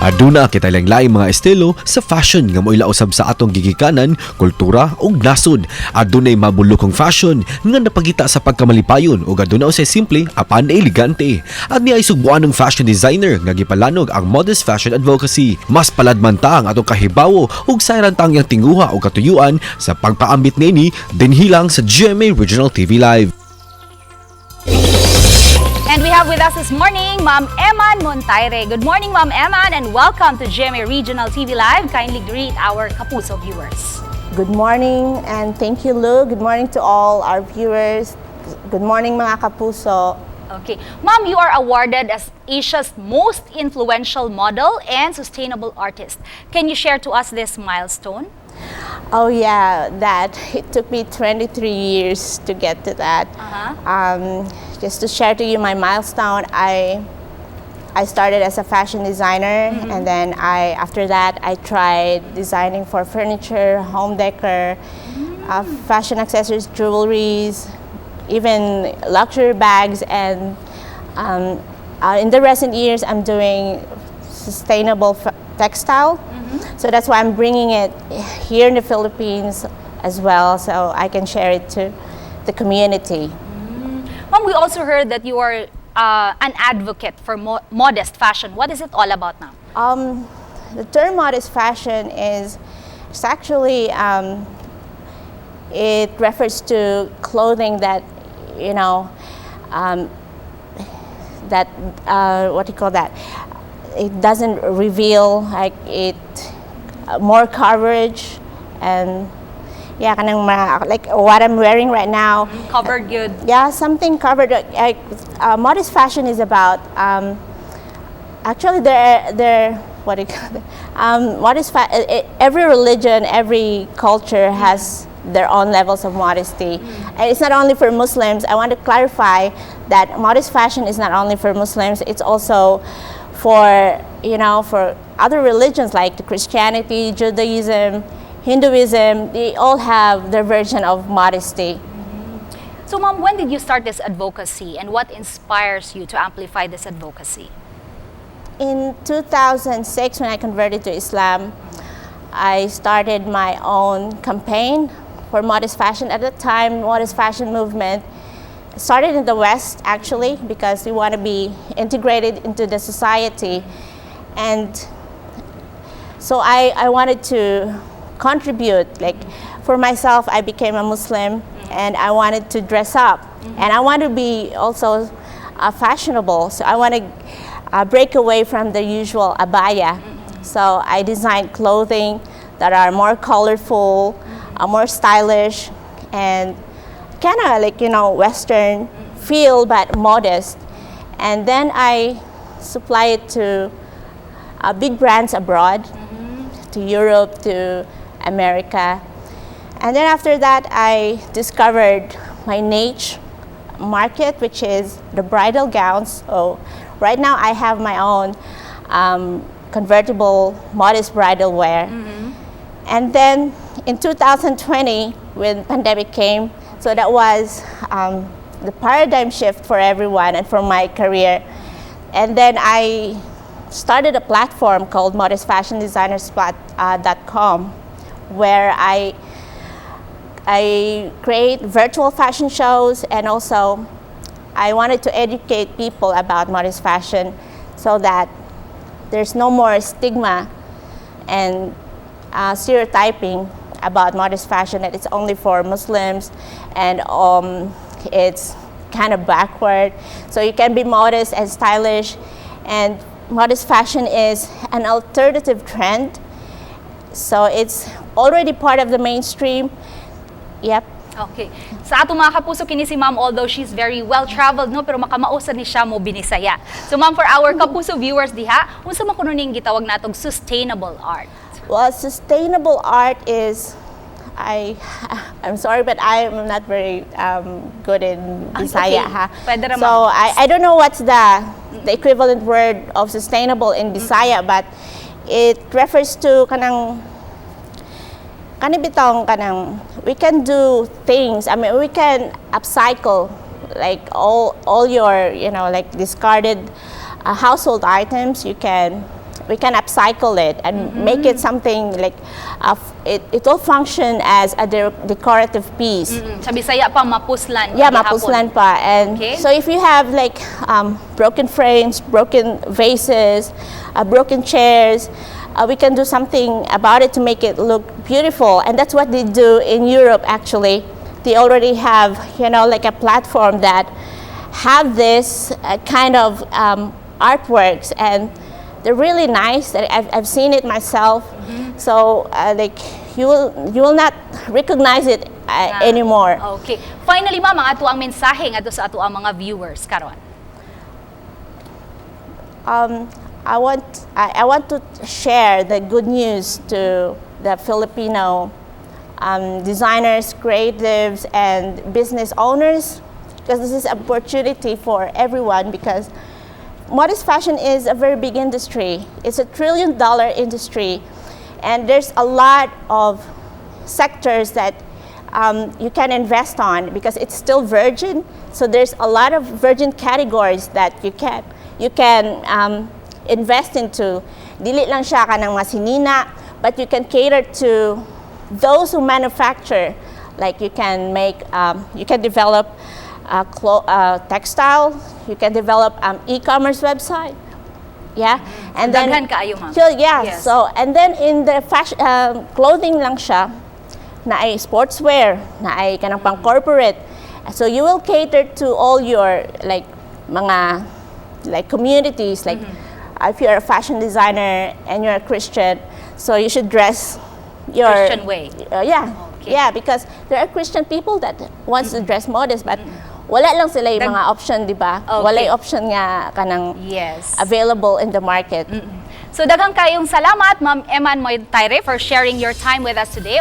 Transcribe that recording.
Aduna kita lain-laing mga estilo sa fashion nga moila usab sa atong gigikanan, kultura ug nasud. Adunay mabulokong fashion nga napagita sa pagkamalipayon ug aduna usay simple apan elegante. Aniay Sugbuanang fashion designer nga gipalanog ang modest fashion advocacy. Mas paladman ta ang atong kahibawo ug sayran tang yang tinguha ug katuyuan sa pagpaambit niini dinhilang sa GMA Regional TV Live. And we have with us this morning, Ma'am Iman Montayre. Good morning, Ma'am Iman, and welcome to GMA Regional TV Live. Kindly greet our Kapuso viewers. Good morning, and thank you, Lou. Good morning to all our viewers. Good morning, mga Kapuso. Okay. Ma'am, you are awarded as Asia's most influential model and sustainable artist. Can you share to us this milestone? Oh yeah, it took me 23 years to get to that. Just to share to you my milestone, I started as a fashion designer, and then after that I tried designing for furniture, home decor, fashion accessories, jewelries, even luxury bags, and in the recent years I'm doing sustainable textile. So that's why I'm bringing it here in the Philippines as well, so I can share it to the community. Ma'am, we also heard that you are an advocate for modest fashion. What is it all about now? The term modest fashion it's actually it refers to clothing that what do you call that? It doesn't reveal more coverage, and yeah, like what I'm wearing right now. Covered good. Yeah, something covered. Modest fashion is about actually what do you call it? Every religion, every culture has their own levels of modesty. And it's not only for Muslims. I want to clarify that modest fashion is not only for Muslims. It's also for other religions like the Christianity, Judaism, Hinduism. They all have their version of modesty. So, Mom, when did you start this advocacy, and what inspires you to amplify this advocacy? In 2006, when I converted to Islam, I started my own campaign for modest fashion. At the time, modest fashion movement started in the West, actually, because we want to be integrated into the society. And so I wanted to contribute. Like, for myself, I became a Muslim, and I wanted to dress up. And I want to be also fashionable. So I want to break away from the usual abaya. So I designed clothing that are more colorful, more stylish, and kind of like, Western feel, but modest. And then I supply it to big brands abroad, to Europe, to America. And then after that, I discovered my niche market, which is the bridal gowns. So right now I have my own convertible modest bridal wear. And then in 2020, when pandemic came, so that was the paradigm shift for everyone and for my career. And then I started a platform called modestfashiondesignerspot.com, where I create virtual fashion shows, and also I wanted to educate people about modest fashion so that there's no more stigma and stereotyping about modest fashion, that it's only for Muslims and it's kind of backward. So you can be modest and stylish, and modest fashion is an alternative trend. So it's already part of the mainstream. Yep. Okay. Sa ato mga Kapuso, kini si Ma'am, although she's very well-traveled, no, pero makamausa ni siya mo binisaya. So Ma'am, for our Kapuso viewers diha, unsa man kuno ning gitawag natong sustainable art? Well, sustainable art is, I'm sorry, but I'm not very good in Bisaya. Okay. So I don't know what's the equivalent word of sustainable in Bisaya, but it refers to we can do things. I mean, we can upcycle like all your like discarded household items. You can we can upcycle it and make it something like it will function as a decorative piece. Sa Bisaya pa, mapuslan. Yeah, gihapon. mapuslan pa. And Okay. so if you have like broken frames, broken vases, broken chairs, we can do something about it to make it look beautiful. And that's what they do in Europe actually. They already have, you know, like a platform that have this kind of artworks, and they're really nice. I've seen it myself. So like you will not recognize it anymore. Okay. Finally, ma'am, ang ato ang mensahe nga sa ato ang mga viewers karon. I want to share the good news to the Filipino designers, creatives, and business owners, because this is an opportunity for everyone, because modest fashion is a very big industry. It's $1 trillion industry, and there's a lot of sectors that you can invest on because it's still virgin. So there's a lot of virgin categories that you can invest into. Dili lang siya kanang masinina, but you can cater to those who manufacture. Like you can make, you can develop textile, you can develop e-commerce website. Yeah, and then Daghan kaayo, ma'am. so, yeah, Yes. so and then in the fashion clothing lang siya, na ay sportswear, na ay kanang pang corporate. So you will cater to all your like mga like communities, like if you're a fashion designer and you're a Christian, so you should dress your Christian way. Yeah. Okay. Yeah, because there are Christian people that wants to dress modest, but wala lang sila yung mga option, di ba? Okay. Wala yung option nga kanang Yes. available in the market. So daghang kayong salamat, Ma'am Iman Montayre, for sharing your time with us today.